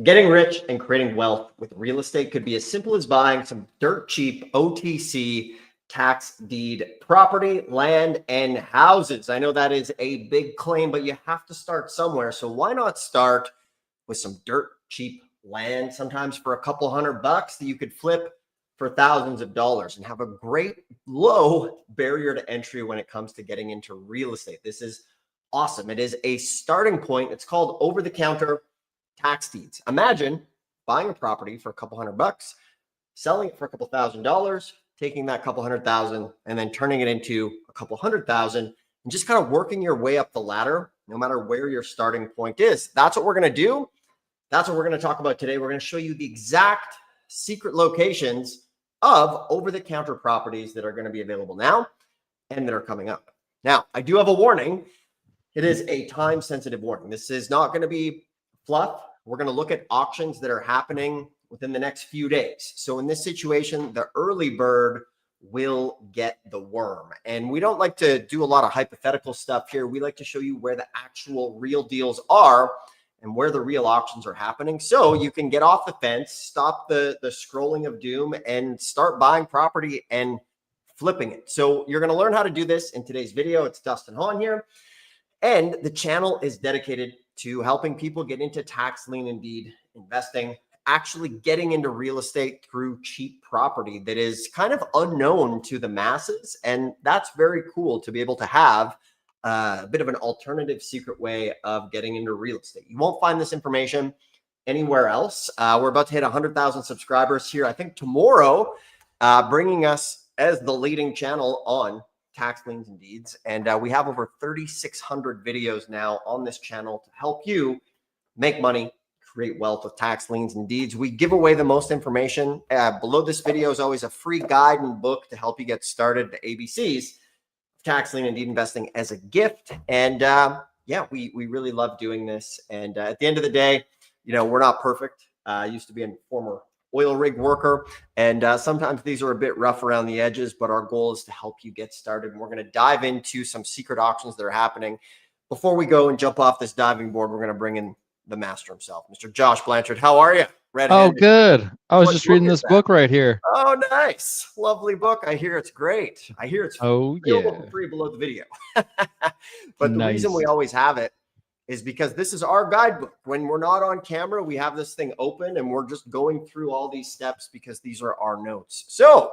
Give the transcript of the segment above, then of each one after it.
Getting rich and creating wealth with real estate could be as simple as buying some dirt cheap OTC tax deed property, land, and houses. I know that is a big claim, but you have to start somewhere. So why not start with some dirt cheap land, sometimes for a couple $100 that you could flip for thousands of dollars and have a great low barrier to entry when it comes to getting into real estate. This is awesome. It is a starting point. It's called over the counter tax deeds. Imagine buying a property for a couple $100, selling it for a couple $1,000s, taking that couple $100,000 and then turning it into a couple $100,000 and just kind of working your way up the ladder, no matter where your starting point is. That's what we're going to do. That's what we're going to talk about today. We're going to show you the exact secret locations of over-the-counter properties that are going to be available now and that are coming up. Now, I do have a warning. It is a time-sensitive warning. This is not going to be fluff. We're going to look at auctions that are happening within the next few days. So in this situation, the early bird will get the worm. And we don't like to do a lot of hypothetical stuff here. We like to show you where the actual real deals are and where the real auctions are happening. So you can get off the fence, stop the scrolling of doom, and start buying property and flipping it. So you're going to learn how to do this in today's video. It's Dustin Hahn here. And the channel is dedicated to helping people get into tax lien and deed investing, actually getting into real estate through cheap property that is kind of unknown to the masses. And that's very cool to be able to have a bit of an alternative secret way of getting into real estate. You won't find this information anywhere else. We're about to hit 100,000 subscribers here, I think tomorrow, bringing us as the leading channel on tax liens and deeds. And we have over 3,600 videos now on this channel to help you make money, create wealth with tax liens and deeds. We give away the most information. Below this video is always a free guide and book to help you get started, the ABCs of tax lien and deed investing as a gift. And yeah, we really love doing this. And at the end of the day, you know, we're not perfect. I used to be a former oil rig worker, and sometimes these are a bit rough around the edges, but our goal is to help you get started. And we're going to dive into some secret auctions that are happening. Before we go and jump off this diving board, we're going to bring in the master himself, Mr. Josh Blanchard. How are you? Oh, good. I was just reading this book right here. Oh, nice. Lovely book. I hear it's great. I hear it's available for free below the video. But the reason we always have it is because this is our guidebook. When we're not on camera, we have this thing open and we're just going through all these steps because these are our notes. So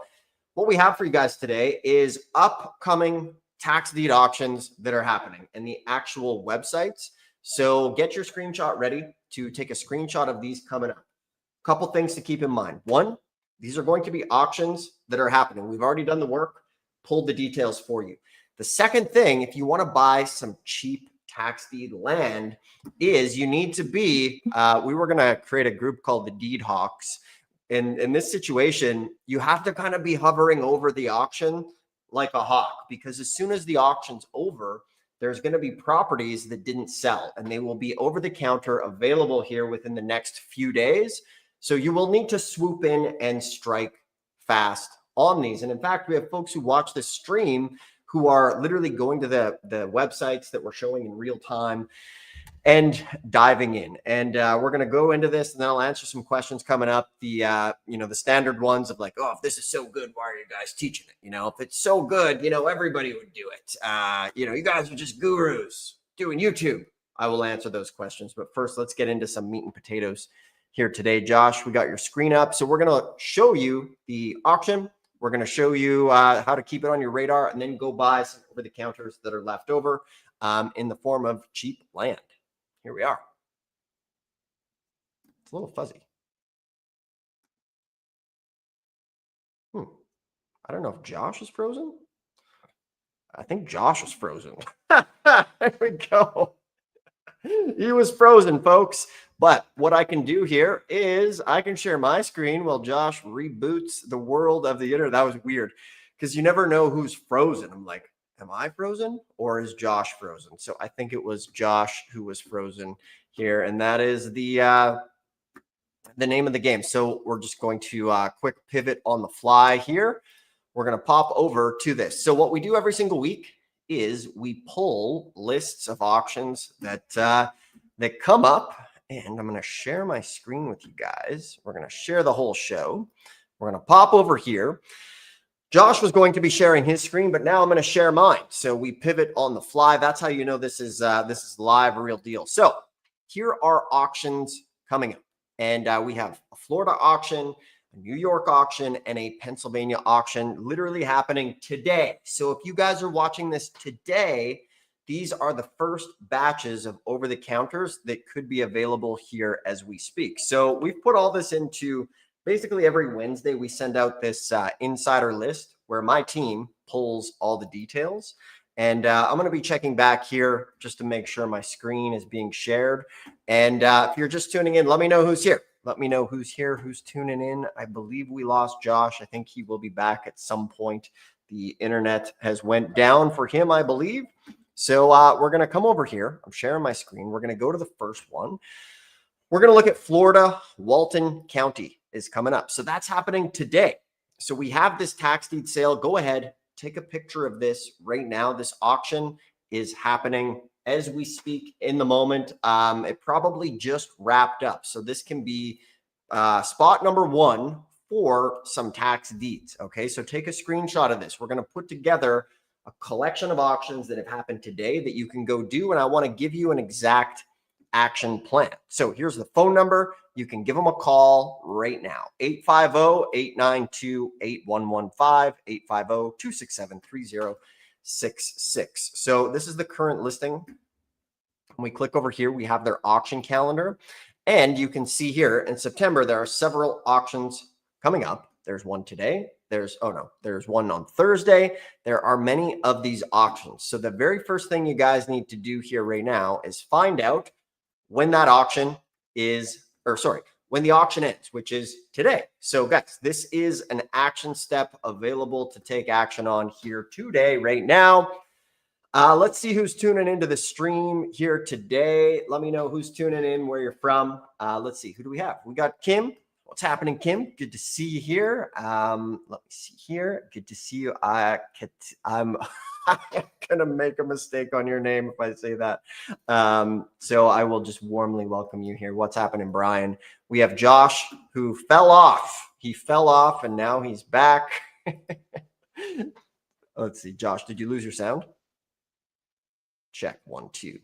what we have for you guys today is upcoming tax deed auctions that are happening and the actual websites. So get your screenshot ready to take a screenshot of these coming up. A couple things to keep in mind. One, these are going to be auctions that are happening. We've already done the work, pulled the details for you. The second thing, if you want to buy some cheap tax deed land, is you need to be, we were going to create a group called the Deed Hawks. In this situation, you have to kind of be hovering over the auction like a hawk, because as soon as the auction's over, there's going to be properties that didn't sell and they will be over the counter available here within the next few days. So you will need to swoop in and strike fast on these. And in fact, we have folks who watch this stream who are literally going to the websites that we're showing in real time and diving in. And we're going to go into this, and then I'll answer some questions coming up. The the standard ones of like, oh, if this is so good, why are you guys teaching it? You know, if it's so good, you know, everybody would do it. You guys are just gurus doing YouTube. I will answer those questions. But first, let's get into some meat and potatoes here today. Josh, we got your screen up. So we're going to show you the auction. We're going to show you how to keep it on your radar and then go buy some over the counters that are left over in the form of cheap land. Here we are. It's a little fuzzy. I don't know if Josh is frozen. I think Josh was frozen. There we go. He was frozen, folks. But what I can do here is I can share my screen while Josh reboots the world of the internet. That was weird because you never know who's frozen. I'm like, am I frozen or is Josh frozen? So I think it was Josh who was frozen here. And that is the name of the game. So we're just going to quick pivot on the fly here. We're going to pop over to this. So what we do every single week is we pull lists of auctions that come up and I'm going to share my screen with you guys. We're going to share the whole show. We're going to pop over here. Josh was going to be sharing his screen, but now I'm going to share mine. So we pivot on the fly. That's how you know this is live, real deal. So here are auctions coming up, and we have a Florida auction, a New York auction, and a Pennsylvania auction literally happening today. So if you guys are watching this today, these are the first batches of over-the-counters that could be available here as we speak. So we've put all this into basically every Wednesday. We send out this insider list where my team pulls all the details. And I'm going to be checking back here just to make sure my screen is being shared. And if you're just tuning in, let me know who's here. Let me know who's here, who's tuning in. I believe we lost Josh. I think he will be back at some point. The internet has went down for him, I believe. So we're going to come over here. I'm sharing my screen. We're going to go to the first one. We're going to look at Florida. Walton County is coming up. So that's happening today. So we have this tax deed sale. Go ahead, take a picture of this right now. This auction is happening as we speak in the moment. It probably just wrapped up. So this can be spot number one for some tax deeds. Okay, so take a screenshot of this. We're going to put together a collection of auctions that have happened today that you can go do. And I want to give you an exact action plan. So here's the phone number. You can give them a call right now. 850-892-8115, 850-267-3066. So this is the current listing. When we click over here, we have their auction calendar. And you can see here in September, there are several auctions coming up. There's one today. There's one on Thursday. There are many of these auctions. So the very first thing you guys need to do here right now is find out when that auction is, when the auction ends, which is today. So guys, this is an action step available to take action on here today, right now. Let's see who's tuning into the stream here today. Let me know who's tuning in, where you're from. Let's see, who do we have? We got Kim. What's happening, Kim? Good to see you here. Let me see here. Good to see you. I'm gonna make a mistake on your name if I say that. So I will just warmly welcome you here. What's happening, Brian? We have Josh, who fell off. He fell off and now he's back. Let's see, Josh, did you lose your sound? Check 1 2.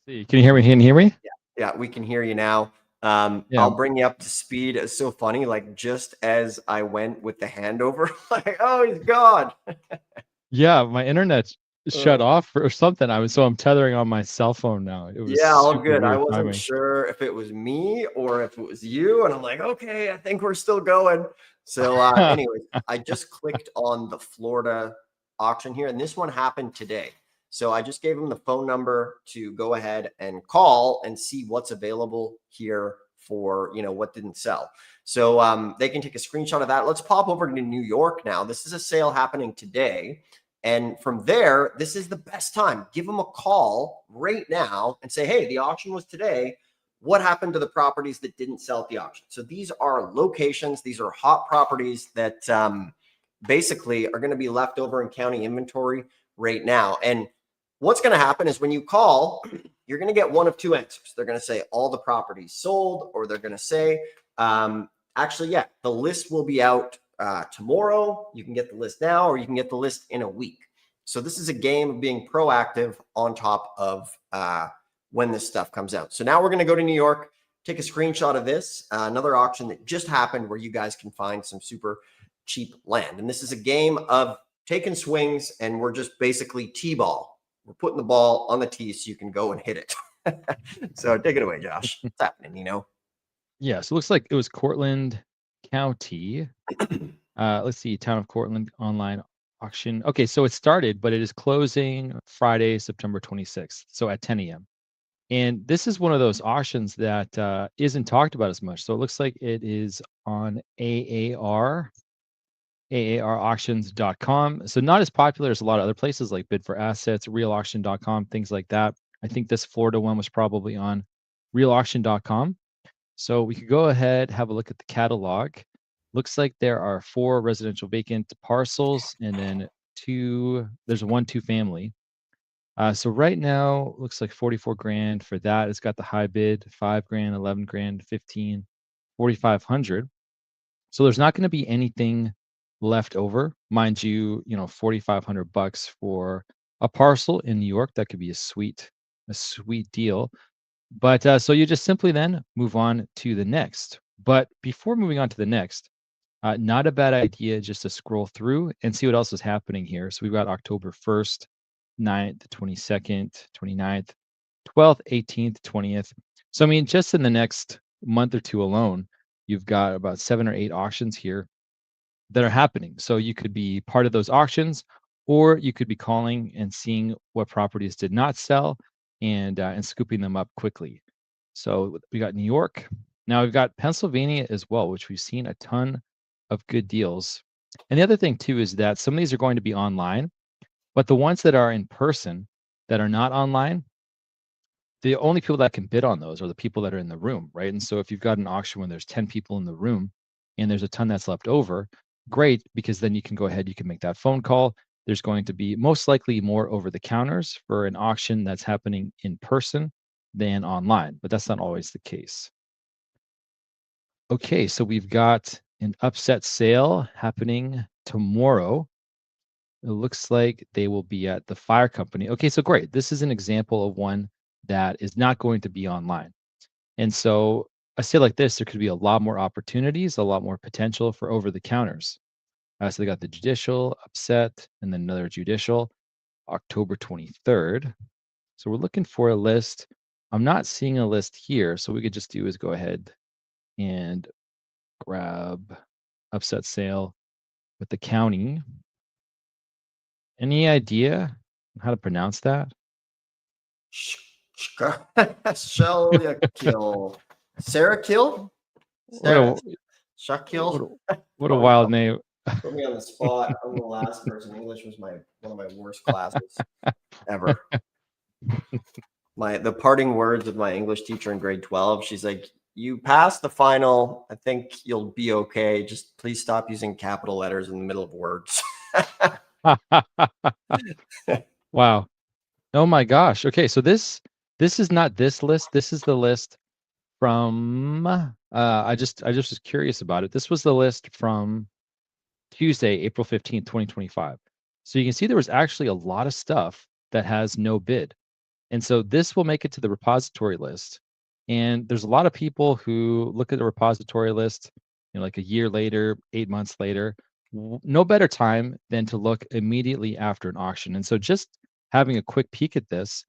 See, can you hear me? Can you hear me? Yeah, we can hear you now. I'll bring you up to speed. It's so funny. Like just as I went with the handover, like, oh, he's gone. Yeah, my internet shut off or something. I'm tethering on my cell phone now. It was all good. I wasn't timing. sure if it was me or if it was you, and I'm like, okay, I think we're still going. So, anyways, I just clicked on the Florida auction here, and this one happened today. So I just gave them the phone number to go ahead and call and see what's available here for, what didn't sell. So they can take a screenshot of that. Let's pop over to New York now. This is a sale happening today. And from there, this is the best time. Give them a call right now and say, hey, the auction was today. What happened to the properties that didn't sell at the auction? So these are locations. These are hot properties that basically are going to be left over in county inventory right now. And what's going to happen is when you call, you're going to get one of two answers. They're going to say all the properties sold, or they're going to say, the list will be out tomorrow. You can get the list now, or you can get the list in a week. So this is a game of being proactive on top of when this stuff comes out. So now we're going to go to New York, take a screenshot of this, another auction that just happened where you guys can find some super cheap land. And this is a game of taking swings, and we're just basically T-ball. We're putting the ball on the tee so you can go and hit it. So take it away, Josh. What's happening, Yeah, so it looks like it was Cortland County. Let's see, Town of Cortland online auction. Okay, so it started, but it is closing Friday, September 26th, so at 10 a.m. And this is one of those auctions that isn't talked about as much. So it looks like it is on AARauctions.com. So not as popular as a lot of other places like Bid for Assets, realauction.com, things like that. I think this Florida one was probably on realauction.com. So we could go ahead, have a look at the catalog. Looks like there are 4 residential vacant parcels and then there's 1 2-family. So right now, looks like 44 grand for that. It's got the high bid, 5 grand, 11 grand, 15, 4,500. So there's not going to be anything left over. Mind you, 4,500 bucks for a parcel in New York. That could be a sweet deal. But so you just simply then move on to the next. But before moving on to the next, not a bad idea just to scroll through and see what else is happening here. So we've got October 1st, 9th, 22nd, 29th, 12th, 18th, 20th. So, I mean, just in the next month or two alone, you've got about 7 or 8 auctions here that are happening. So you could be part of those auctions, or you could be calling and seeing what properties did not sell and scooping them up quickly. So we got New York. Now we've got Pennsylvania as well, which we've seen a ton of good deals. And the other thing too is that some of these are going to be online, but the ones that are in person that are not online, the only people that can bid on those are the people that are in the room, right? And so if you've got an auction when there's 10 people in the room and there's a ton that's left over, great, because then you can go ahead, you can make that phone call. There's going to be most likely more over the counters for an auction that's happening in person than online, but that's not always the case. Okay, so we've got an upset sale happening tomorrow. It looks like they will be at the fire company. Okay, so great. This is an example of one that is not going to be online. And so I say like this, there could be a lot more opportunities, a lot more potential for over the counters. So they got the judicial upset and then another judicial October 23rd. So we're looking for a list. I'm not seeing a list here. So what we could just do is go ahead and grab upset sale with the county. Any idea how to pronounce that? Shellyakill. Sarah Kill? What Sarah a what Shakil? a, what a wild name. Put me on the spot. I'm the last person. English was one of my worst classes ever. The parting words of my English teacher in grade 12. She's like, "You passed the final. I think you'll be okay. Just please stop using capital letters in the middle of words." Wow. Oh my gosh. Okay, so this is not this list. This is the list from I just was curious about it. This was the list from Tuesday, April 15th, 2025. So you can see there was actually a lot of stuff that has no bid. And so this will make it to the repository list. And there's a lot of people who look at the repository list, like a year later, 8 months later. No better time than to look immediately after an auction. And so just having a quick peek at this,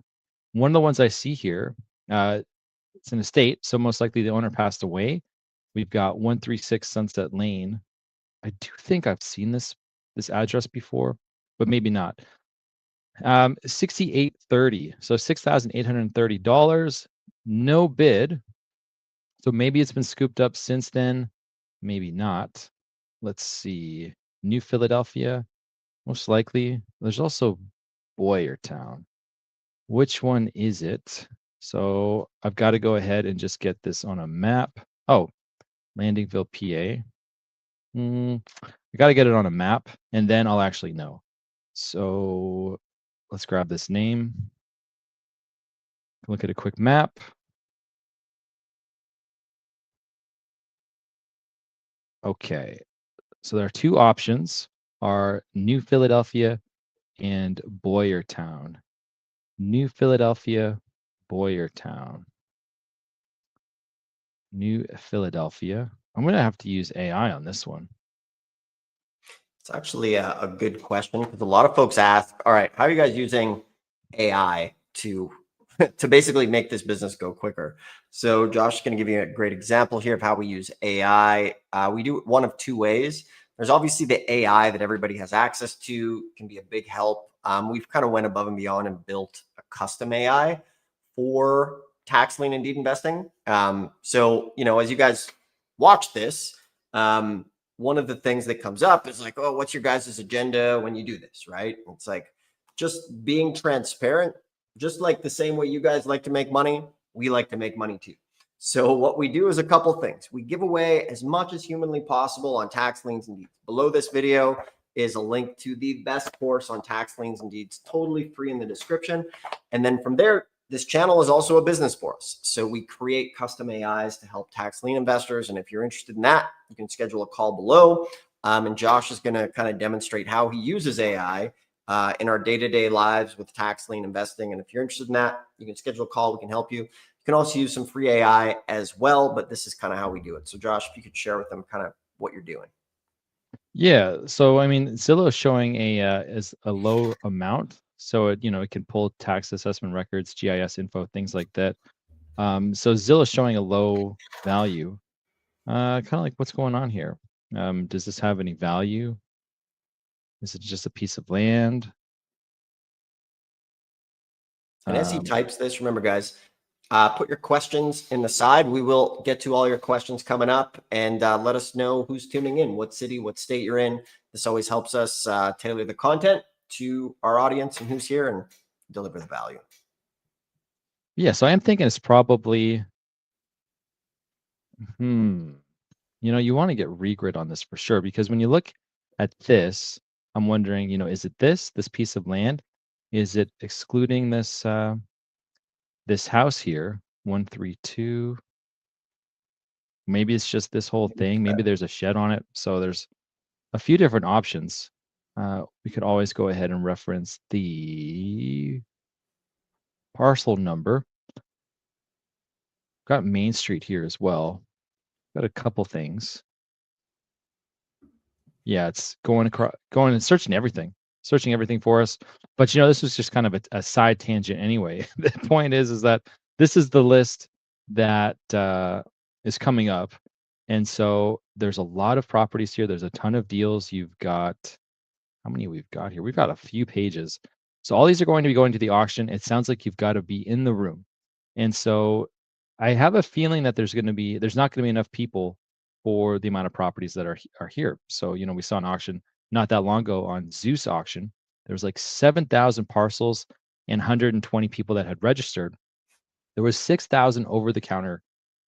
one of the ones I see here, it's an estate, so most likely the owner passed away. We've got 136 Sunset Lane. I do think I've seen this address before, but maybe not. 6830, so $6,830. No bid. So maybe it's been scooped up since then, maybe not. Let's see. New Philadelphia, most likely. There's also Boyertown. Which one is it? So I've got to go ahead and just get this on a map. Oh, Landingville, PA. I got to get it on a map and then I'll actually know. So let's grab this name. Look at a quick map. Okay. So there are two options, are New Philadelphia and Boyertown. New Philadelphia, Boyertown. New Philadelphia. I'm going to have to use AI on this one. It's actually a good question because a lot of folks ask, all right, how are you guys using AI to basically make this business go quicker? So Josh is going to give you a great example here of how we use AI. We do it one of two ways. There's obviously the AI that everybody has access to, can be a big help. We've kind of went above and beyond and built a custom AI for tax lien and deed investing. So, as you guys watch this, one of the things that comes up is like, oh, what's your guys' agenda when you do this, right? It's like just being transparent, just like the same way you guys like to make money, we like to make money too. So what we do is a couple things. We give away as much as humanly possible on tax liens and deeds. Below this video, is a link to the best course on tax liens and deeds, totally free in the description. And then from there, this channel is also a business for us. So we create custom AIs to help tax lien investors. And if you're interested in that, you can schedule a call below. And Josh is going to kind of demonstrate how he uses AI in our day-to-day lives with tax lien investing. And if you're interested in that, you can schedule a call. We can help you. You can also use some free AI as well, but this is kind of how we do it. So Josh, if you could share with them kind of what you're doing. Yeah. So I mean, Zillow is showing is a low amount, so it can pull tax assessment records, GIS info, things like that. So Zillow is showing a low value. Kind of like what's going on here. Does this have any value? Is it just a piece of land? And as he types this, remember, guys, put your questions in the side. We will get to all your questions coming up, and let us know who's tuning in, what city, what state you're in. This always helps us tailor the content to our audience and who's here and deliver the value. Yeah, so I am thinking it's probably, you want to get regrid on this for sure, because when you look at this, I'm wondering, is it this piece of land? Is it excluding this this house here, 132? Maybe it's just this whole thing. Maybe there's a shed on it. So there's a few different options. We could always go ahead and reference the parcel number. Got Main Street here as well. Got a couple things. Yeah, it's going and searching everything for us. But this was just kind of a side tangent anyway. The point is that this is the list that is coming up, and so there's a lot of properties here. There's a ton of deals. You've got, how many we've got here? We've got a few pages. So all these are going to be going to the auction. It sounds like you've got to be in the room, and so I have a feeling that there's not going to be enough people for the amount of properties that are here. So, we saw an auction not that long ago on Zeus auction. There was like 7,000 parcels and 120 people that had registered. There was 6,000 over-the-counter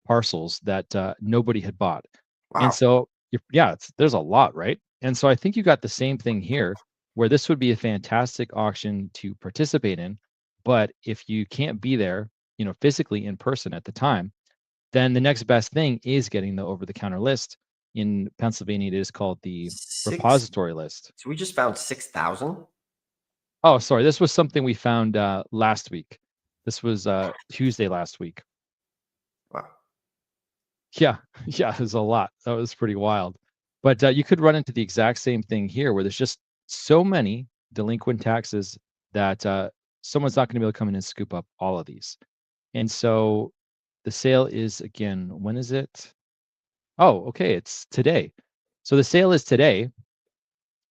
parcels that nobody had bought. Wow. And so, there's a lot, right? And so I think you got the same thing here, where this would be a fantastic auction to participate in. But if you can't be there, physically in person at the time, then the next best thing is getting the over-the-counter list. In Pennsylvania, it is called the repository list. So we just found 6,000. Oh, sorry. This was something we found last week. This was Tuesday last week. Wow. Yeah, it was a lot. That was pretty wild. But you could run into the exact same thing here, where there's just so many delinquent taxes that someone's not going to be able to come in and scoop up all of these. And so the sale is, again, when is it? Oh, okay, it's today. So the sale is today.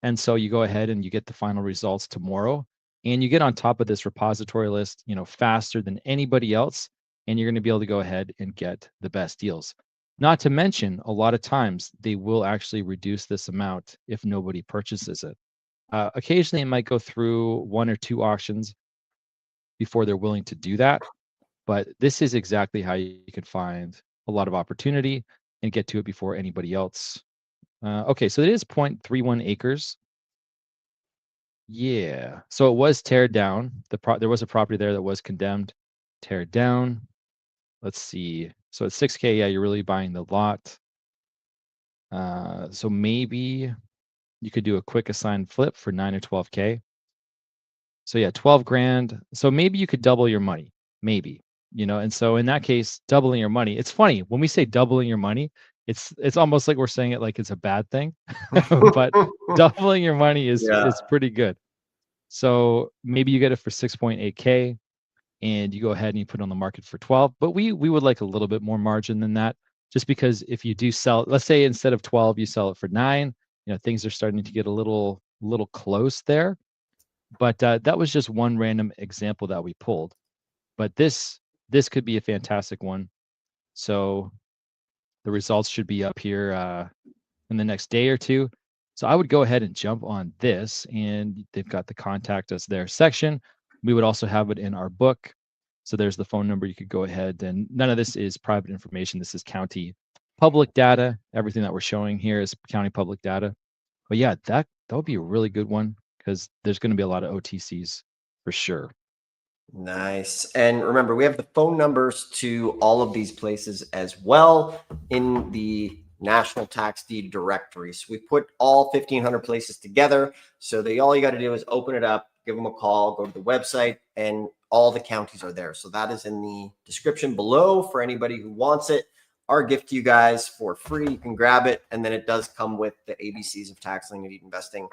And so you go ahead and you get the final results tomorrow, and you get on top of this repository list, faster than anybody else, and you're going to be able to go ahead and get the best deals. Not to mention, a lot of times they will actually reduce this amount if nobody purchases it. Occasionally, it might go through one or two auctions before they're willing to do that. But this is exactly how you can find a lot of opportunity and get to it before anybody else. Okay, so it is 0.31 acres. Yeah, so it was teared down. There was a property there that was condemned, tear down. Let's see. So at 6K, yeah, you're really buying the lot. So maybe you could do a quick assign flip for 9 or 12K. So yeah, 12 grand. So maybe you could double your money, maybe. And so in that case, doubling your money, it's funny when we say doubling your money, it's almost like we're saying it like it's a bad thing, but doubling your money is pretty good. So maybe you get it for 6.8K and you go ahead and you put it on the market for 12, but we would like a little bit more margin than that, just because if you do sell, let's say instead of 12, you sell it for 9, things are starting to get a little close there. But that was just one random example that we pulled. But this could be a fantastic one. So the results should be up here in the next day or two. So I would go ahead and jump on this, and they've got the contact us there section. We would also have it in our book. So there's the phone number. You could go ahead, and none of this is private information. This is county public data. Everything that we're showing here is county public data. But yeah, that would be a really good one because there's going to be a lot of OTCs for sure. Nice. And remember, we have the phone numbers to all of these places as well in the National Tax Deed Directory. So we put all 1,500 places together. So all you got to do is open it up, give them a call, go to the website, and all the counties are there. So that is in the description below for anybody who wants it. Our gift to you guys for free. You can grab it. And then it does come with the ABCs of Tax Lien Deed Investing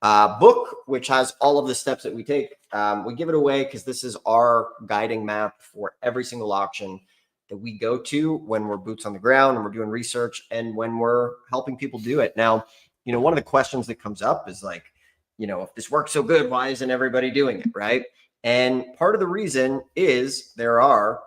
book, which has all of the steps that we take. We give it away because this is our guiding map for every single auction that we go to when we're boots on the ground and we're doing research and when we're helping people do it. Now, one of the questions that comes up is like, if this works so good, why isn't everybody doing it, right? And part of the reason is there are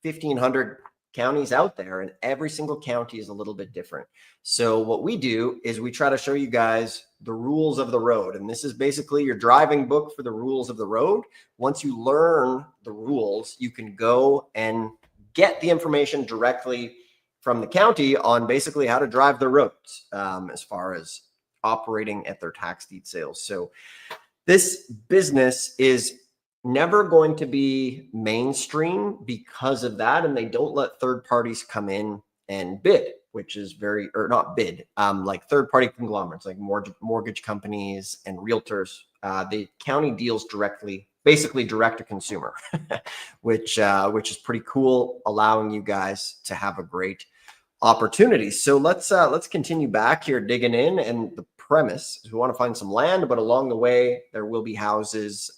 1,500 counties out there, and every single county is a little bit different. So what we do is we try to show you guys the rules of the road. And this is basically your driving book for the rules of the road. Once you learn the rules, you can go and get the information directly from the county on basically how to drive the roads as far as operating at their tax deed sales. So this business is never going to be mainstream because of that. And they don't let third parties come in and bid, which is or not bid, like third party conglomerates, like mortgage companies and realtors. The county deals directly, basically direct to consumer, which is pretty cool, allowing you guys to have a great opportunity. So let's continue back here, digging in. And the premise is we want to find some land, but along the way there will be houses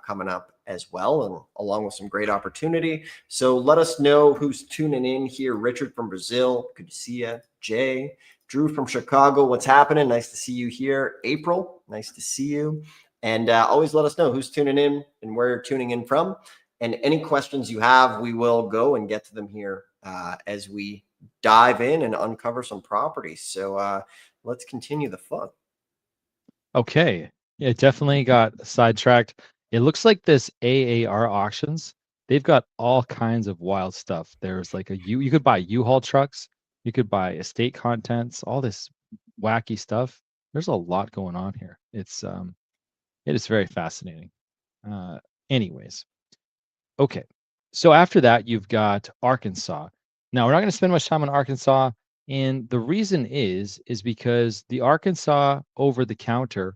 coming up as well, and along with some great opportunity. So let us know who's tuning in here. Richard from Brazil, good to see you. Jay, Drew from Chicago, what's happening? Nice to see you here. April, nice to see you. And always let us know who's tuning in and where you're tuning in from. And any questions you have, we will go and get to them here as we dive in and uncover some properties. So let's continue the fun. Okay. It definitely got sidetracked. It looks like this AAR auctions, they've got all kinds of wild stuff. There's like you could buy U-Haul trucks, you could buy estate contents, all this wacky stuff. There's a lot going on here. It is very fascinating. Uh Anyways. Okay. So after that, you've got Arkansas. Now, we're not going to spend much time on Arkansas. And the reason is because the Arkansas over the counter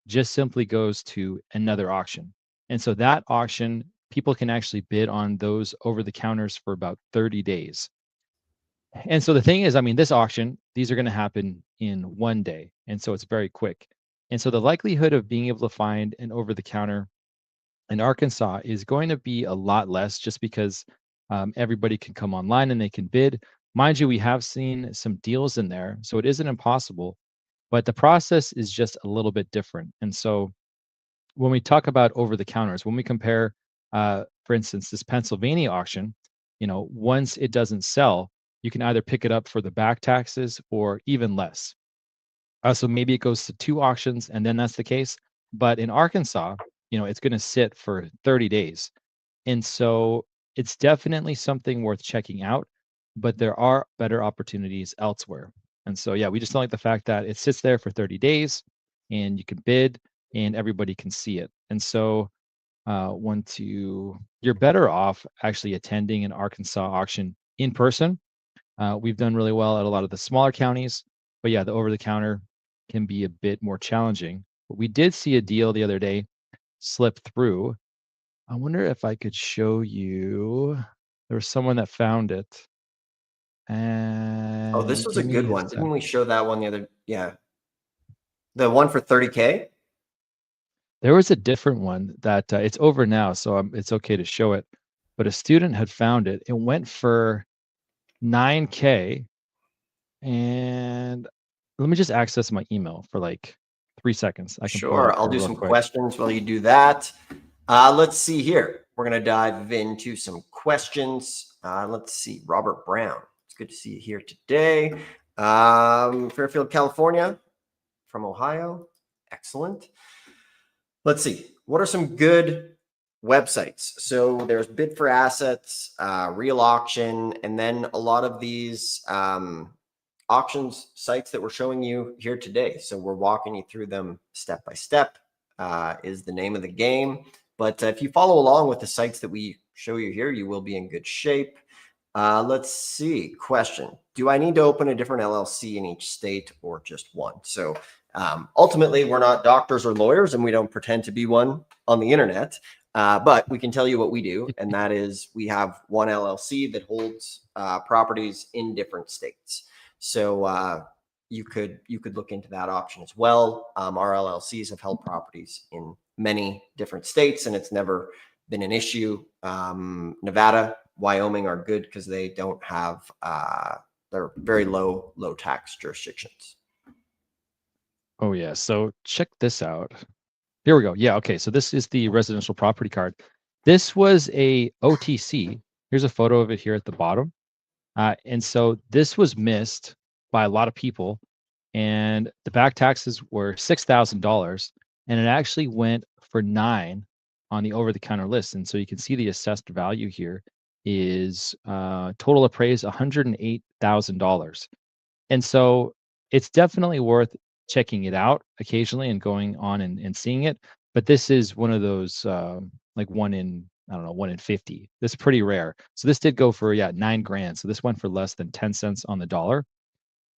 just simply goes to another auction. And so that auction, people can actually bid on those over the counters for about 30 days. And so the thing is, I mean, this auction, these are going to happen in one day. And so it's very quick. And so the likelihood of being able to find an over the counter in Arkansas is going to be a lot less just because everybody can come online and they can bid. Mind you, we have seen some deals in there, so it isn't impossible, but the process is just a little bit different. And so when we talk about over the counters, when we compare, for instance, this Pennsylvania auction, once it doesn't sell, you can either pick it up for the back taxes or even less. So maybe it goes to 2 auctions and then that's the case. But in Arkansas, it's going to sit for 30 days. And so it's definitely something worth checking out, but there are better opportunities elsewhere. And so, yeah, we just don't like the fact that it sits there for 30 days and you can bid and everybody can see it. And so, you're better off actually attending an Arkansas auction in person. We've done really well at a lot of the smaller counties, but yeah, the over the counter can be a bit more challenging. But we did see a deal the other day slip through. I wonder if I could show you. There was someone that found it. Oh, this And was a give good me a one. sec. Didn't we show that one the other? Yeah. The one for 30K? There was a different one that it's over now, so it's okay to show it. But a student had found it. It went for 9K. And let me just access my email for like 3 seconds. I can pull it Sure. up I'll here do real some quick. questions while you do that. Let's see here. We're going to dive into some questions. Let's see. Robert Brown. It's good to see you here today. Fairfield, California from Ohio. Excellent. Let's see. What are some good websites? So there's Bid for Assets, Real Auction, and then a lot of these auctions sites that we're showing you here today. So we're walking you through them step by step, is the name of the game. But if you follow along with the sites that we show you here, you will be in good shape. Let's see. Question. Do I need to open a different LLC in each state or just one? So ultimately, we're not doctors or lawyers, and we don't pretend to be one on the internet. But we can tell you what we do, and that is we have one LLC that holds properties in different states. So you could look into that option as well. Our LLCs have held properties in many different states, and it's never been an issue. Nevada, Wyoming are good because they don't have they're very low tax jurisdictions. Oh yeah. So check this out. Here we go. Yeah. Okay. So this is the residential property card. This was a OTC. Here's a photo of it here at the bottom. And so this was missed by a lot of people, and the back taxes were $6,000, and it actually went for 9 on the over-the-counter list. And so you can see the assessed value here is total appraised $108,000. And so it's definitely worth checking it out occasionally and going on and seeing it. But this is one of those like one in, I don't know, 1 in 50. This is pretty rare. So this did go for, yeah, 9 grand. So this went for less than 10 cents on the dollar,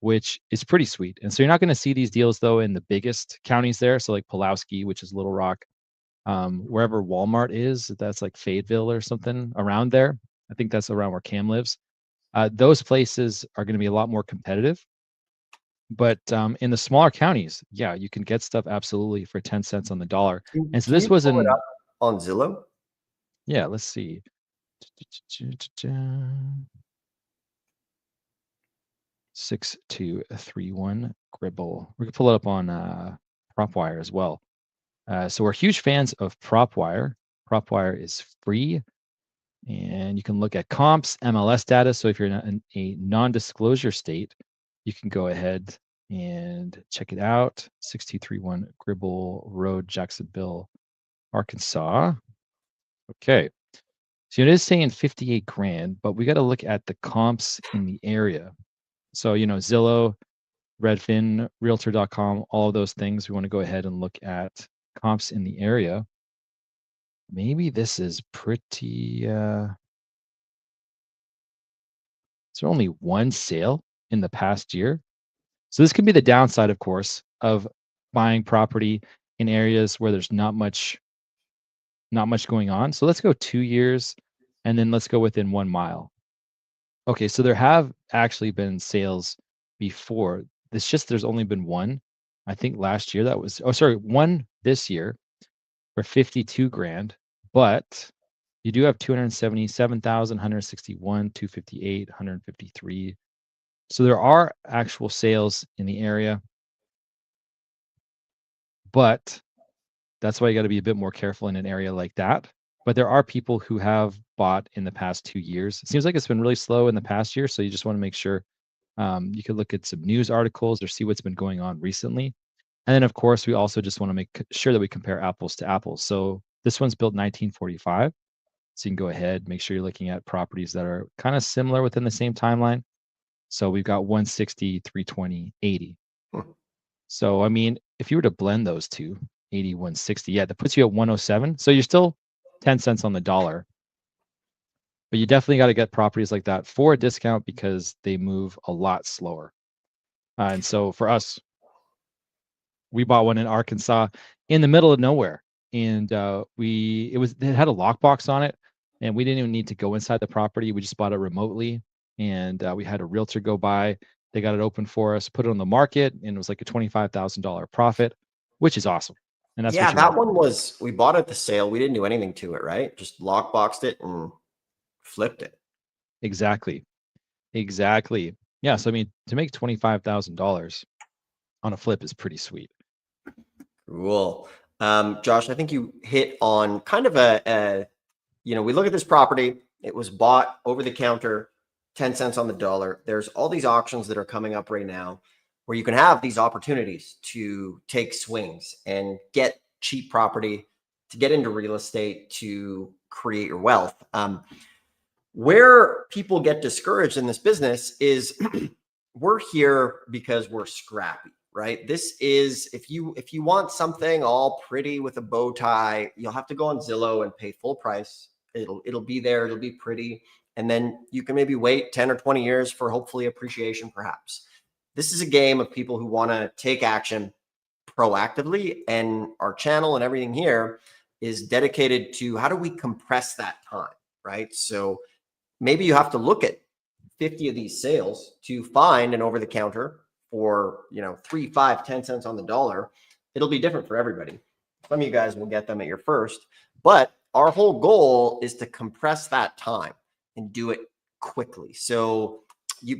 which is pretty sweet. And so you're not going to see these deals though in the biggest counties there. So like Pulaski, which is Little Rock, wherever Walmart is, that's like Fayetteville or something around there. I think that's around where Cam lives. Those places are going to be a lot more competitive. But in the smaller counties, yeah, you can get stuff absolutely for 10 cents on the dollar. And so this was pull it in, up on Zillow. yeah, let's see. 6231 Gribble. We can pull it up on PropWire as well. So we're huge fans of PropWire. PropWire is free, and you can look at comps, MLS data. So if you're in a non-disclosure state, you can go ahead and check it out. 6231 Gribble Road, Jacksonville, Arkansas. Okay. So it is saying 58 grand, but we got to look at the comps in the area. So, Zillow, Redfin, Realtor.com, all of those things. We want to go ahead and look at comps in the area. Maybe this is pretty. Is there only one sale in the past year? So this can be the downside, of course, of buying property in areas where there's not much going on. So let's go 2 years, and then let's go within 1 mile. Okay, so there have actually been sales before. It's just there's only been one. I think last year that was, one this year for 52 grand, but you do have 277,000, 161, 258, 153. So there are actual sales in the area, but that's why you got to be a bit more careful in an area like that. But there are people who have bought in the past 2 years. It seems like it's been really slow in the past year. So you just want to make sure you could look at some news articles or see what's been going on recently. And then, of course, we also just want to make sure that we compare apples to apples. So this one's built 1945. So you can go ahead, make sure you're looking at properties that are kind of similar within the same timeline. So we've got 160, 320, 80. So, I mean, if you were to blend those two, 80, 160, yeah, that puts you at 107. So you're still 10 cents on the dollar. But you definitely got to get properties like that for a discount because they move a lot slower. And so for us, we bought one in Arkansas in the middle of nowhere. And it had a lockbox on it, and we didn't even need to go inside the property. We just bought it remotely, and we had a realtor go by. They got it open for us, put it on the market, and it was like a $25,000 profit, which is awesome. And that's what you that want. one was, we bought it at the sale. We didn't do anything to it, right? Just lockboxed it and flipped it. Exactly. Yeah. So I mean, to make $25,000 on a flip is pretty sweet. Cool. Josh, I think you hit on kind of we look at this property. It was bought over the counter, 10 cents on the dollar. There's all these auctions that are coming up right now where you can have these opportunities to take swings and get cheap property, to get into real estate, to create your wealth. Where people get discouraged in this business is we're here because we're scrappy, right? This is, if you want something all pretty with a bow tie, you'll have to go on Zillow and pay full price. It'll be there, it'll be pretty, and then you can maybe wait 10 or 20 years for hopefully appreciation, perhaps. This is a game of people who want to take action proactively, and our channel and everything here is dedicated to how do we compress that time, right? So maybe you have to look at 50 of these sales to find an over the counter for, 3, 5, 10 cents on the dollar. It'll be different for everybody. Some of you guys will get them at your first, but our whole goal is to compress that time and do it quickly. So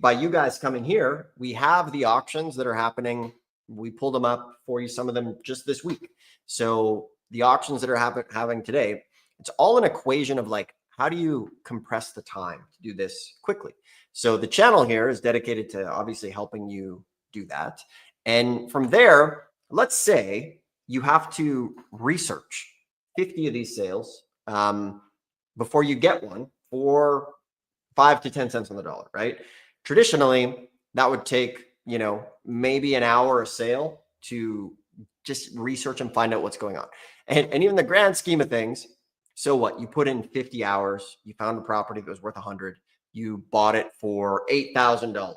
by you guys coming here, we have the auctions that are happening. We pulled them up for you, some of them just this week. So the auctions that are having today, it's all an equation of like, how do you compress the time to do this quickly? So the channel here is dedicated to obviously helping you do that. And from there, let's say you have to research 50 of these sales before you get one for 5 to 10 cents on the dollar, right? Traditionally, that would take, maybe an hour a sale to just research and find out what's going on. And even the grand scheme of things, so what? You put in 50 hours, you found a property that was worth 100, you bought it for $8,000.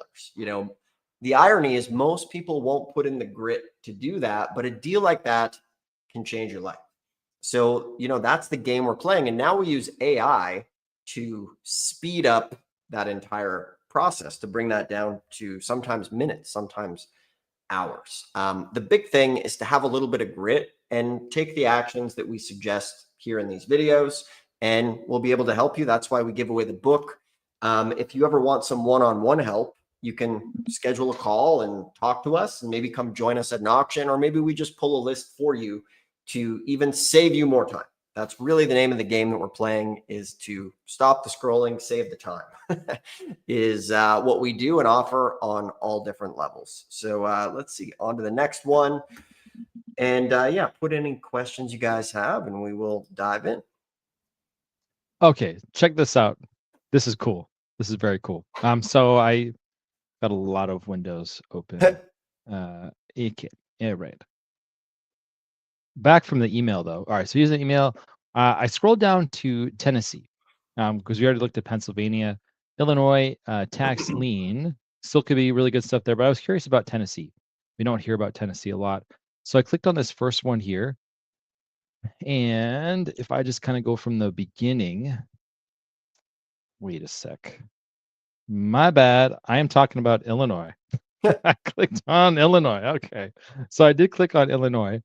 The irony is most people won't put in the grit to do that, but a deal like that can change your life. So, that's the game we're playing. And now we use AI to speed up that entire process, to bring that down to sometimes minutes, sometimes hours. The big thing is to have a little bit of grit and take the actions that we suggest here in these videos, and we'll be able to help you. That's why we give away the book. If you ever want some one-on-one help, you can schedule a call and talk to us and maybe come join us at an auction, or maybe we just pull a list for you to even save you more time. That's really the name of the game that we're playing, is to stop the scrolling, save the time is what we do and offer on all different levels. So let's see, on to the next one. And yeah, put any questions you guys have and we will dive in. Okay, check this out. This is cool. This is very cool. So I got a lot of windows open. Yeah, right. Back from the email though. All right, so here's the email. I scrolled down to Tennessee because we already looked at Pennsylvania, Illinois, tax lien. Still could be really good stuff there, but I was curious about Tennessee. We don't hear about Tennessee a lot. So I clicked on this first one here. And if I just kind of go from the beginning, wait a sec. My bad. I am talking about Illinois. I clicked on Illinois. Okay. So I did click on Illinois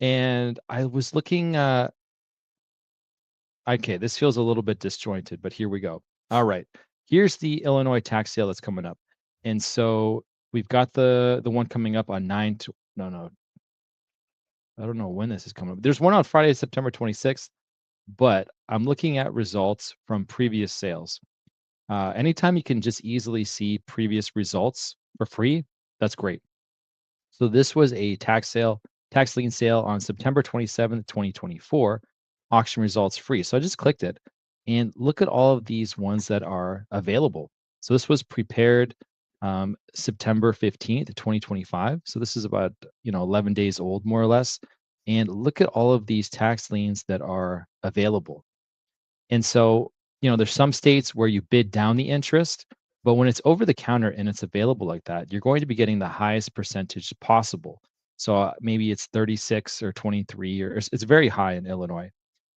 and I was looking. Okay, this feels a little bit disjointed, but here we go. All right. Here's the Illinois tax sale that's coming up. And so we've got the one coming up on 9 to, no. I don't know when this is coming up. There's one on Friday, September 26th, but I'm looking at results from previous sales. Anytime you can just easily see previous results for free, that's great. So this was a tax lien sale on September 27th, 2024, auction results free. So I just clicked it and look at all of these ones that are available. So this was prepared September 15th, 2025. So this is about 11 days old, more or less. And look at all of these tax liens that are available. And so, there's some states where you bid down the interest, but when it's over the counter and it's available like that, you're going to be getting the highest percentage possible. So maybe it's 36 or 23, or it's very high in Illinois.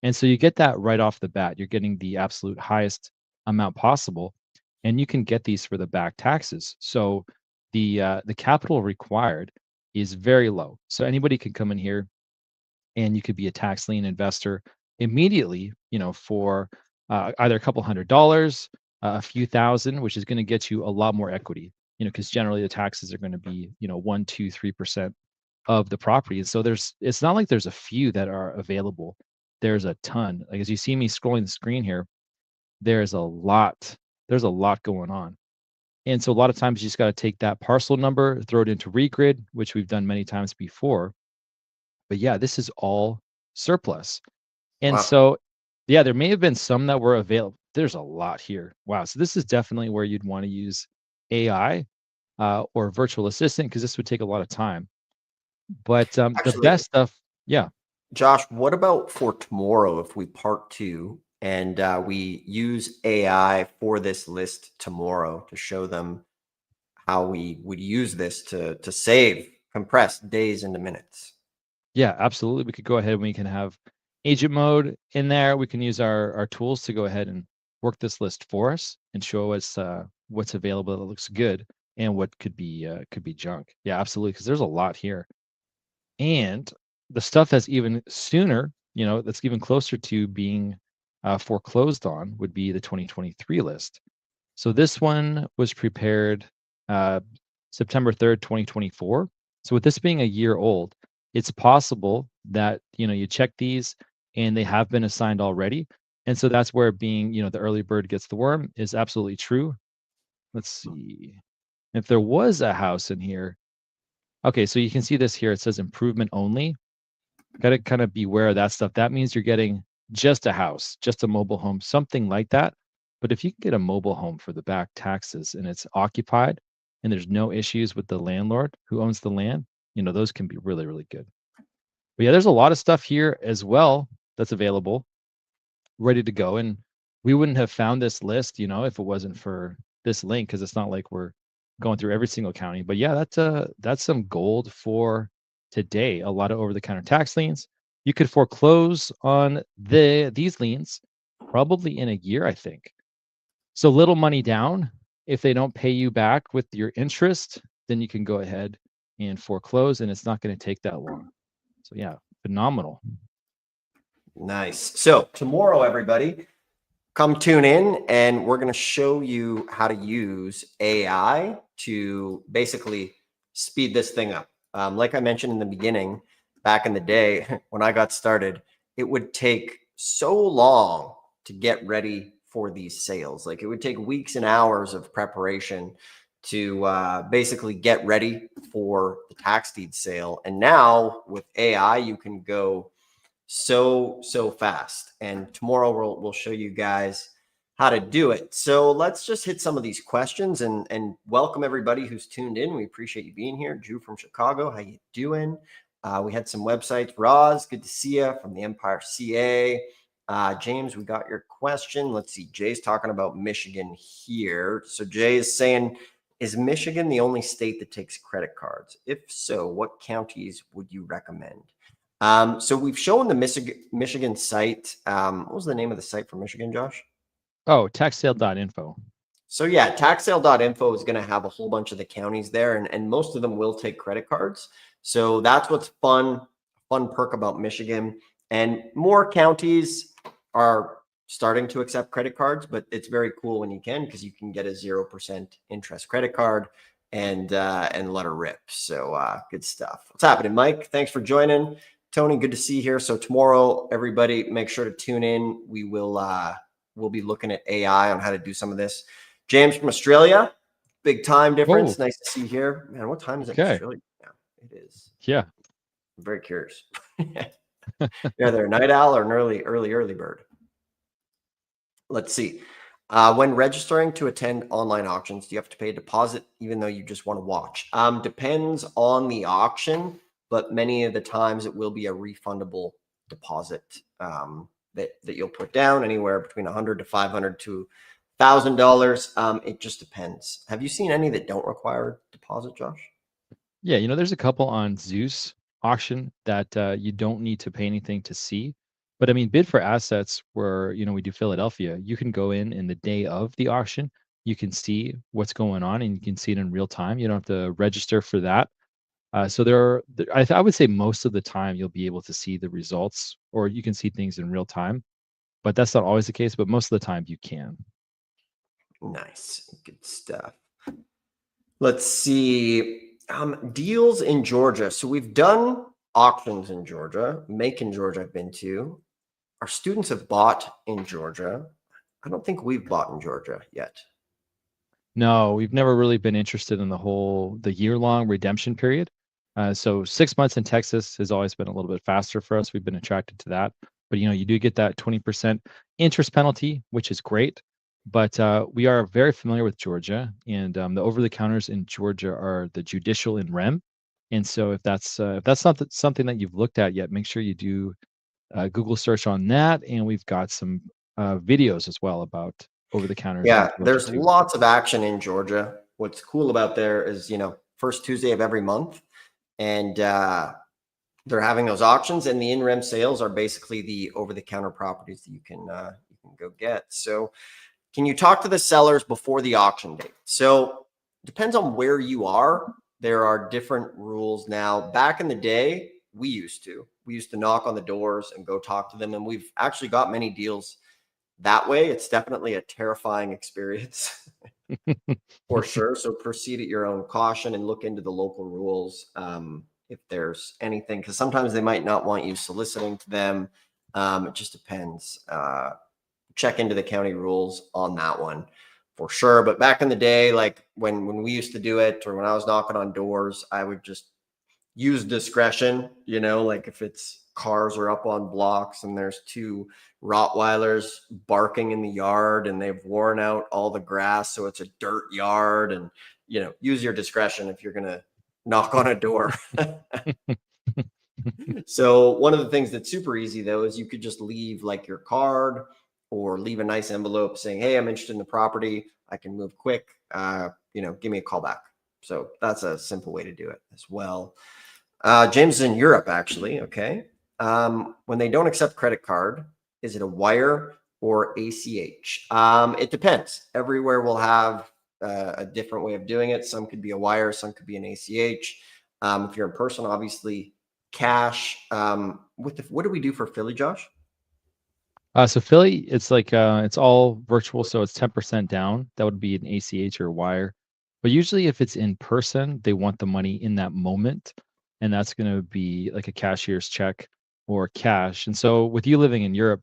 And so you get that right off the bat. You're getting the absolute highest amount possible, and you can get these for the back taxes. So the capital required is very low. So anybody can come in here and you could be a tax lien investor immediately, for either a couple $100, a few thousand, which is going to get you a lot more equity, because generally the taxes are going to be, 1, 2, 3% of the property. And so it's not like there's a few that are available. There's a ton. Like as you see me scrolling the screen here, there's a lot going on. And so a lot of times you just got to take that parcel number, throw it into Regrid, which we've done many times before. But yeah, this is all surplus. And Wow. so, yeah, there may have been some that were available. There's a lot here. Wow. So this is definitely where you'd want to use AI or virtual assistant, because this would take a lot of time. But the Actually, best stuff, yeah. Josh, what about for tomorrow if we part two and we use AI for this list tomorrow to show them how we would use this to save, compress days into minutes? Yeah, absolutely. We could go ahead and we can have agent mode in there. We can use our tools to go ahead and work this list for us and show us what's available that looks good and what could be junk. Yeah, absolutely. Because there's a lot here. And the stuff that's even sooner, that's even closer to being foreclosed on would be the 2023 list. So this one was prepared uh, September 3rd, 2024. So with this being a year old, it's possible that you check these and they have been assigned already. And so that's where being, the early bird gets the worm is absolutely true. Let's see. If there was a house in here. Okay, so you can see this here. It says improvement only. Got to kind of beware of that stuff. That means you're getting just a house, just a mobile home, something like that. But if you can get a mobile home for the back taxes and it's occupied and there's no issues with the landlord who owns the land, those can be really, really good. But yeah, there's a lot of stuff here as well that's available, ready to go. And we wouldn't have found this list, if it wasn't for this link, because it's not like we're going through every single county. But yeah, that's some gold for today. A lot of over-the-counter tax liens. You could foreclose on these liens probably in a year, I think. So little money down. If they don't pay you back with your interest, then you can go ahead and foreclose, and it's not going to take that long. So yeah, phenomenal. Nice. So tomorrow, everybody, come tune in and we're going to show you how to use AI to basically speed this thing up. Like I mentioned in the beginning, back in the day when I got started, it would take so long to get ready for these sales. Like it would take weeks and hours of preparation to basically get ready for the tax deed sale. And now with AI, you can go so fast. And tomorrow we'll show you guys how to do it. So let's just hit some of these questions and welcome everybody who's tuned in. We appreciate you being here. Drew from Chicago, how you doing? We had some websites. Roz, good to see you from the Empire CA. James, we got your question. Let's see. Jay's talking about Michigan here. So Jay is saying, is Michigan the only state that takes credit cards? If so, what counties would you recommend? So we've shown the Michigan site. What was the name of the site for Michigan, Josh? Oh, taxsale.info. So yeah, taxsale.info is going to have a whole bunch of the counties there, and most of them will take credit cards. So that's what's fun perk about Michigan. And more counties are starting to accept credit cards, but it's very cool when you can, because you can get a 0% interest credit card and let her rip. So good stuff. What's happening, Mike? Thanks for joining. Tony, good to see you here. So tomorrow, everybody, make sure to tune in. We'll be looking at AI on how to do some of this. James from Australia, big time difference. Oh, Nice to see you here. Man, what time is it in okay. Australia now? It is. Yeah. I'm very curious. Are they a night owl or an early bird? Let's see. When registering to attend online auctions, do you have to pay a deposit even though you just want to watch? Depends on the auction, but many of the times it will be a refundable deposit that you'll put down, anywhere between $100 to $500 to $1,000. It just depends. Have you seen any that don't require deposit, Josh? Yeah, there's a couple on Zeus auction that you don't need to pay anything to see. But I mean, bid for assets where, we do Philadelphia, you can go in the day of the auction. You can see what's going on and you can see it in real time. You don't have to register for that. So I would say most of the time you'll be able to see the results, or you can see things in real time. But that's not always the case. But most of the time you can. Nice. Good stuff. Let's see. Deals in Georgia. So we've done auctions in Georgia. Macon, Georgia, I've been to. Our students have bought in Georgia. I don't think we've bought in Georgia yet. No, we've never really been interested in the year-long redemption period. So 6 months in Texas has always been a little bit faster for us. We've been attracted to that. But you do get that 20% interest penalty, which is great. But we are very familiar with Georgia, and the over-the-counters in Georgia are the judicial in rem. And so if that's not something that you've looked at yet, make sure you do Google search on that. And we've got some videos as well about over-the-counters in Yeah, Georgia there's too. lots of action in Georgia. What's cool about there is, first Tuesday of every month, and they're having those auctions, and the in-rem sales are basically the over-the-counter properties that you can go get. So, can you talk to the sellers before the auction date? So, depends on where you are. There are different rules now. Back in the day, we used to knock on the doors and go talk to them, and we've actually got many deals that way. It's definitely a terrifying experience. For sure. So proceed at your own caution and look into the local rules, if there's anything, because sometimes they might not want you soliciting to them. It just depends. Check into the county rules on that one for sure. But back in the day, like when we used to do it, or when I was knocking on doors, I would just use discretion, like if it's cars are up on blocks and there's two Rottweilers barking in the yard and they've worn out all the grass. So it's a dirt yard, and, use your discretion if you're going to knock on a door. So one of the things that's super easy though, is you could just leave like your card or leave a nice envelope saying, "Hey, I'm interested in the property. I can move quick. Give me a call back." So that's a simple way to do it as well. James is in Europe, actually. Okay. When they don't accept credit card, is it a wire or ACH? It depends. Everywhere will have a different way of doing it. Some could be a wire, some could be an ACH. If you're in person, obviously cash. What do we do for Philly, Josh? So Philly, it's like it's all virtual, so it's 10% down. That would be an ACH or wire. But usually, if it's in person, they want the money in that moment, and that's going to be like a cashier's check or cash. And so, with you living in Europe,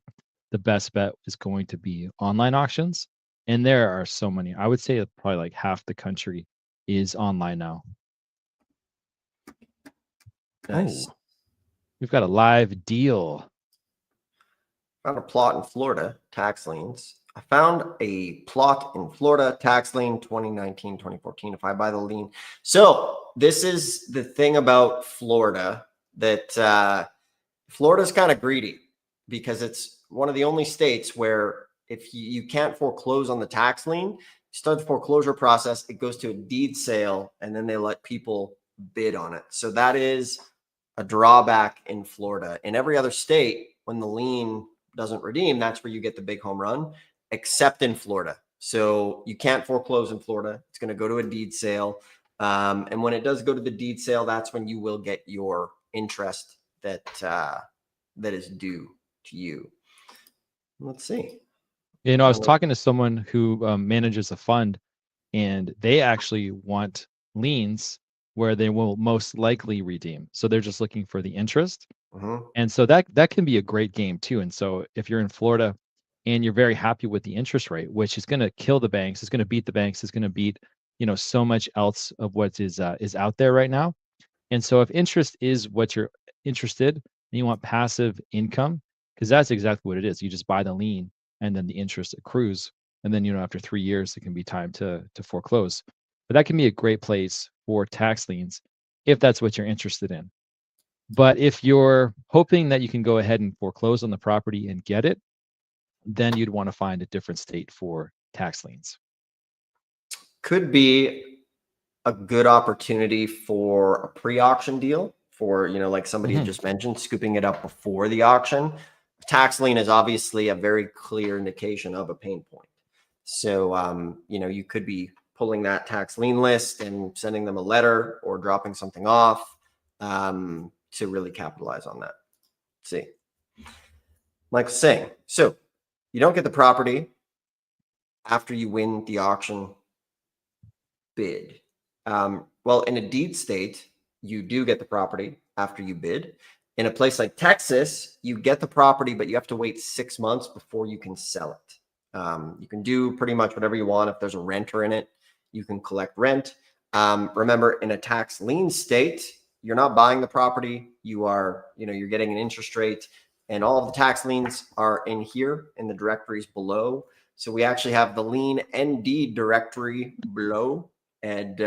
the best bet is going to be online auctions, and there are so many. I would say that probably like half the country is online now. Nice. Oh, we've got a live deal. Found a plot in Florida, tax liens. I found a plot in Florida, tax lien 2019, 2014. If I buy the lien. So this is the thing about Florida, that Florida's kind of greedy, because it's one of the only states where if you can't foreclose on the tax lien, you start the foreclosure process, it goes to a deed sale, and then they let people bid on it. So that is a drawback in Florida. In every other state, when the lien doesn't redeem, that's where you get the big home run, except in Florida. So you can't foreclose in Florida. It's going to go to a deed sale. And when it does go to the deed sale, that's when you will get your interest that is due to you. Let's see. I was talking to someone who manages a fund, and they actually want liens where they will most likely redeem. So they're just looking for the interest. Mhm. And so that can be a great game too. And so if you're in Florida and you're very happy with the interest rate, which is going to kill the banks, it's going to beat the banks, it's going to beat, so much else of what is out there right now. And so if interest is what you're interested, and you want passive income, because that's exactly what it is. You just buy the lien and then the interest accrues. And then, after 3 years, it can be time to foreclose. But that can be a great place for tax liens if that's what you're interested in. But if you're hoping that you can go ahead and foreclose on the property and get it, then you'd want to find a different state for tax liens. Could be a good opportunity for a pre-auction deal, for, like somebody had Mhm. just mentioned, scooping it up before the auction. Tax lien is obviously a very clear indication of a pain point. So, you could be pulling that tax lien list and sending them a letter or dropping something off, to really capitalize on that. Let's see. Like saying, so you don't get the property after you win the auction bid. Well, in a deed state, you do get the property after you bid. In a place like Texas, you get the property, but you have to wait 6 months before you can sell it. You can do pretty much whatever you want. If there's a renter in it, you can collect rent. Remember, in a tax lien state, you're not buying the property. You're getting an interest rate, and all of the tax liens are in here in the directories below. So we actually have the lien and deed directory below, and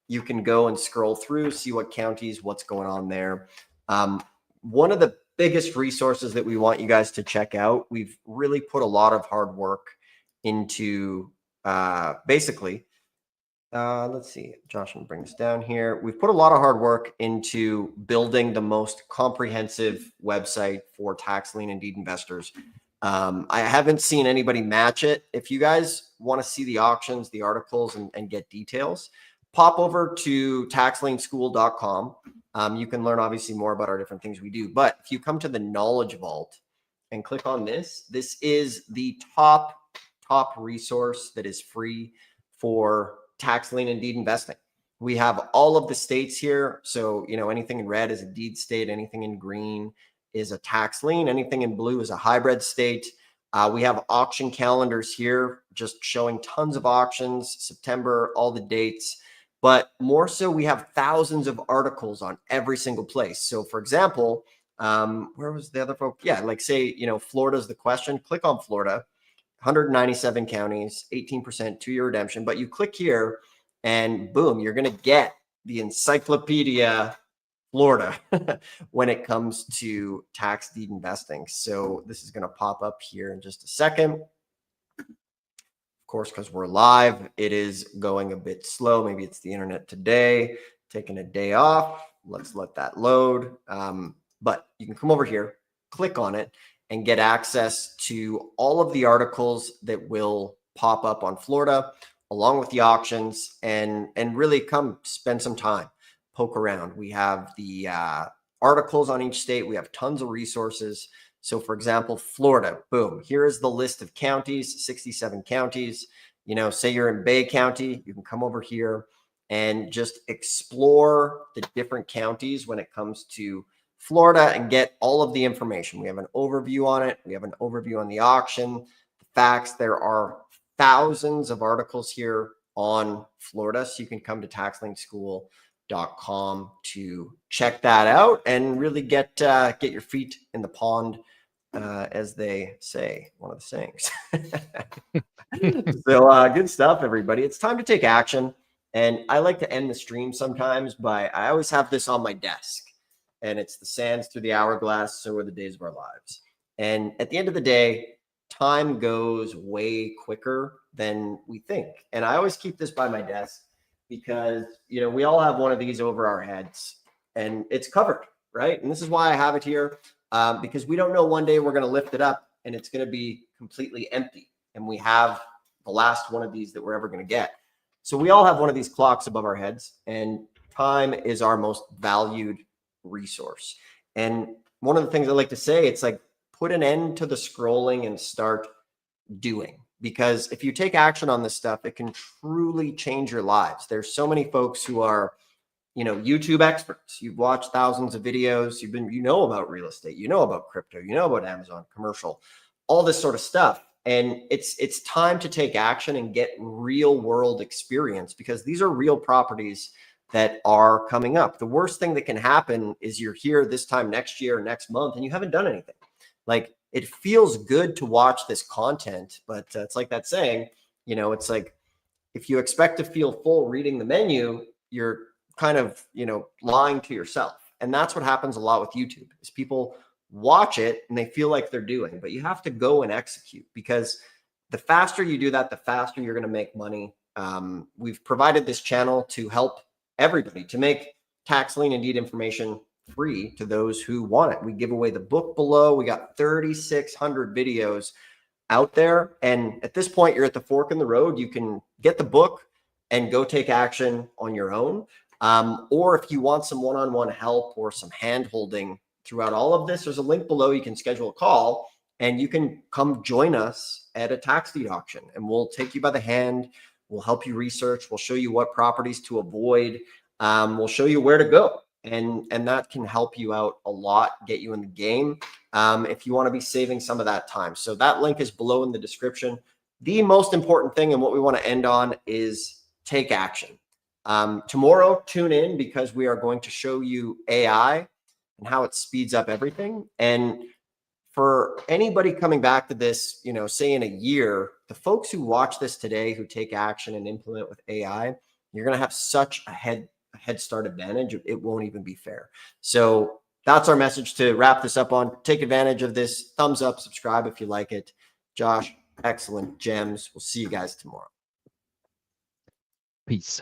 you can go and scroll through, see what counties, what's going on there. One of the biggest resources that we want you guys to check out, we've really put a lot of hard work into basically, let's see, Josh will bring this down here. We've put a lot of hard work into building the most comprehensive website for tax lien and deed investors. I haven't seen anybody match it. If you guys want to see the auctions, the articles, and get details, pop over to taxlienschool.com. You can learn obviously more about our different things we do. But if you come to the Knowledge Vault and click on this, this is the top resource that is free for tax lien and deed investing. We have all of the states here. So, you know, anything in red is a deed state, anything in green is a tax lien, anything in blue is a hybrid state. We have auction calendars here, just showing tons of auctions, September, all the dates. But more so, we have thousands of articles on every single place. So for example, where was the other folk? Yeah, like say, you know, Florida's the question. Click on Florida, 197 counties, 18% 2-year redemption. But you click here and boom, you're going to get the encyclopedia Florida when it comes to tax deed investing. So this is going to pop up here in just a second. Of course, because we're live, it is going a bit slow. Maybe it's the internet today, taking a day off. Let's let that load. But you can come over here, click on it, and get access to all of the articles that will pop up on Florida, along with the auctions, and really come spend some time, poke around. We have the articles on each state. We have tons of resources. So for example, Florida, boom, here is the list of counties, 67 counties. You know, say you're in Bay County, you can come over here and just explore the different counties when it comes to Florida and get all of the information. We have an overview on it. We have an overview on the auction, the facts. There are thousands of articles here on Florida. So you can come to taxlienschool.com to check that out and really get your feet in the pond, as they say, one of the sayings. So good stuff, everybody. It's time to take action. And I like to end the stream sometimes by, I always have this on my desk, and it's the sands through the hourglass, so are the days of our lives. And at the end of the day, time goes way quicker than we think. And I always keep this by my desk because, you know, we all have one of these over our heads and it's covered, right? And this is why I have it here, because we don't know, one day we're going to lift it up and it's going to be completely empty. And we have the last one of these that we're ever going to get. So we all have one of these clocks above our heads, and time is our most valued resource. And one of the things I like to say, it's like, put an end to the scrolling and start doing. Because if you take action on this stuff, it can truly change your lives. There's so many folks who are, you know, YouTube experts. You've watched thousands of videos. You know about real estate, you know about crypto, you know about Amazon commercial, all this sort of stuff. And it's time to take action and get real world experience, because these are real properties that are coming up. The worst thing that can happen is you're here this time next year, next month, and you haven't done anything. Like, it feels good to watch this content, but it's like that saying, you know, it's like, if you expect to feel full reading the menu, you're kind of, you know, lying to yourself. And that's what happens a lot with YouTube, is people watch it and they feel like they're doing, but you have to go and execute, because the faster you do that, the faster you're going to make money. We've provided this channel to help everybody, to make tax lien and deed information free to those who want it. We give away the book below. We got 3,600 videos out there. And at this point, you're at the fork in the road. You can get the book and go take action on your own. Or if you want some one-on-one help or some hand-holding throughout all of this, there's a link below. You can schedule a call and you can come join us at a tax deed auction, and we'll take you by the hand. We'll help you research. We'll show you what properties to avoid. We'll show you where to go. And that can help you out a lot, get you in the game, if you want to be saving some of that time. So that link is below in the description. The most important thing and what we want to end on is take action. Tomorrow, tune in, because we are going to show you AI and how it speeds up everything. And for anybody coming back to this, you know, say in a year, the folks who watch this today, who take action and implement with AI, you're going to have such a head start advantage. It won't even be fair. So that's our message to wrap this up on. Take advantage of this. Thumbs up, subscribe if you like it. Josh, excellent gems. We'll see you guys tomorrow. Peace.